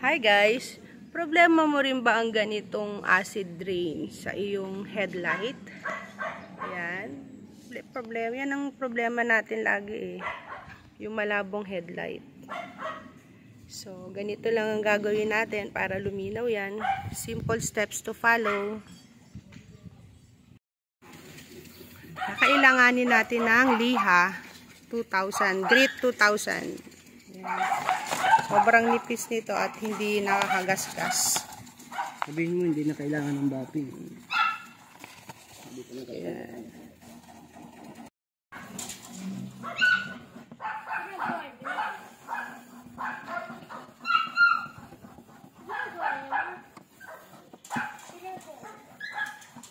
Hi guys! Problema mo rin ba ang ganitong acid rain sa iyong headlight? Ayan. Problema. Yan ang problema natin lagi eh. Yung malabong headlight. So, ganito lang ang gagawin natin para luminaw yan. Simple steps to follow. Kakailanganin natin ng liha 2000. Grit 2000. Ayan. Sobrang nipis nito at hindi nakakagasgas. Sabihin mo, hindi na kailangan ng bapi. Ayan.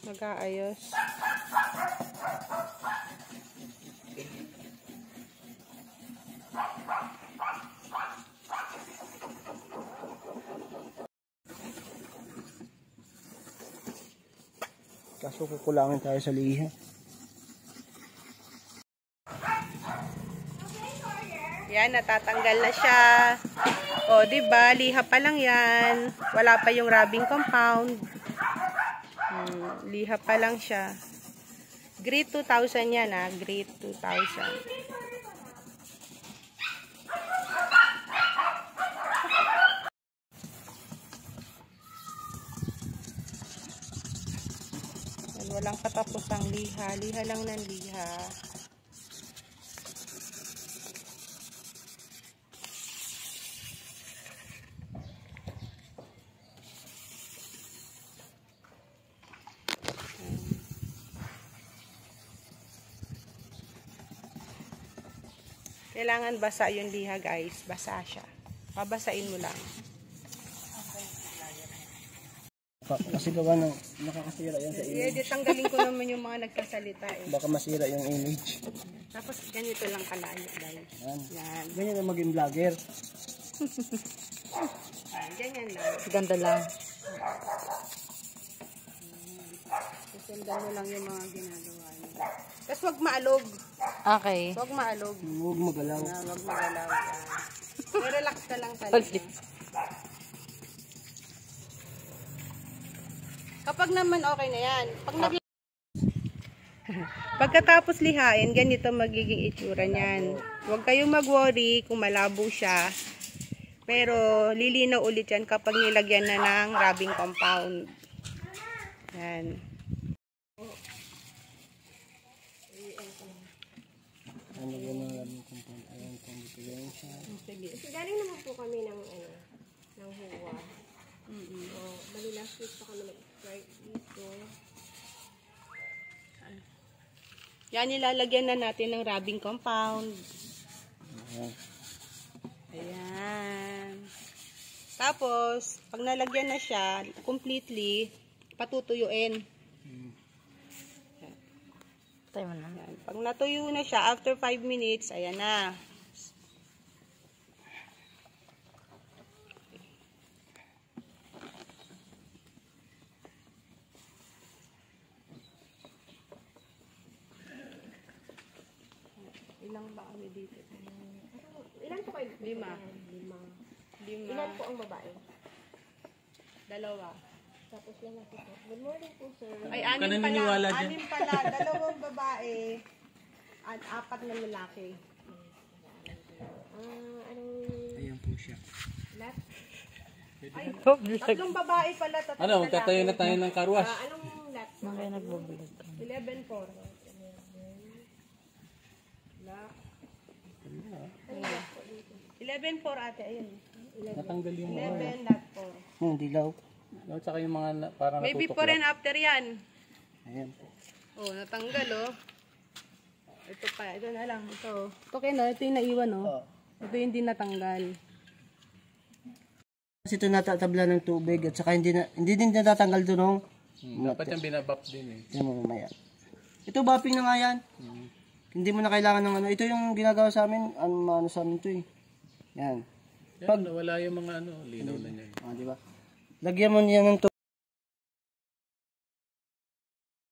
Mag-aayos. Kaso kukulangin tayo sa liha. Yan, natatanggal na siya. O, diba? Liha pa lang yan. Wala pa yung rubbing compound. Liha pa lang siya. Grit 2000 yan, ha? Grit 2000. Walang katapusang liha. Liha lang ng liha. Kailangan basa yung liha, guys. Basa siya. Pabasain mo lang. Kasi gawa ng nakakasira yan sa image. Tanggalin ko naman yung mga nagsasalita eh. Baka masira yung image. Tapos ganito lang kalayo, guys. Yan. Ganyan na maging vlogger. Ganyan lang. Ganda lang. Susundan mo lang yung mga ginagawa niyo. Tapos wag maalog. Okay. Wag maalog. Huwag magalaw. Wag magalaw. Relax ka lang talaga. Kapag naman okay na yan. Pagkatapos lihain, ganito magiging itsura niyan. Huwag kayong mag-worry kung malabo siya. Pero lilinaw ulit yan kapag nilagyan na ng rubbing compound. Yan. Ano yan ang rubbing compound? Ayan, kung dito yan siya. Sige. Galing naman po kami ng huwa. Bali last week pa kami nag-try dito. Yan, nilalagyan na natin ng rubbing compound. Ayan. Tapos, pag nalagyan na siya, completely, patutuyuin. Tayo mo na. Ayan. Pag natuyo na siya, after 5 minutes, ayan na. Ilang ba kami dito? Ilan po kayo? 5. 5. Ilan po ang babae? 2. Tapos lang ako po. Good morning po, sir. Ay, 6 pala. 6 pala. 2 babae. At 4 na lalaki. Anong Ayan po siya. left? Ay, 3 babae pala. 3 Ano, tatayo na tayo ng karwas. Anong left? Mga nagbablog ka. 11-4. 11-4 ate, ayun. Natanggal yung 11, not 4. Dilaw. No, tsaka yung mga parang May natutuklap. before and after yan. Ayan po. Oh, natanggal oh. Ito pa, ito na lang. Ito. Ito kayo no, ito yung naiwan oh. Ito yung hindi natanggal. Kasi ito natatabla ng tubig at saka hindi din natatanggal doon ng Dapat yung binabap din eh. tingnan mo mamaya. Ito bapping na nga yan. Hindi mo na kailangan ng ano. Ito yung ginagawa sa amin. Ano sa amin ito eh. Yan. Yan, nawala yung mga linaw na niya. Di ba? Lagyan mo niya ng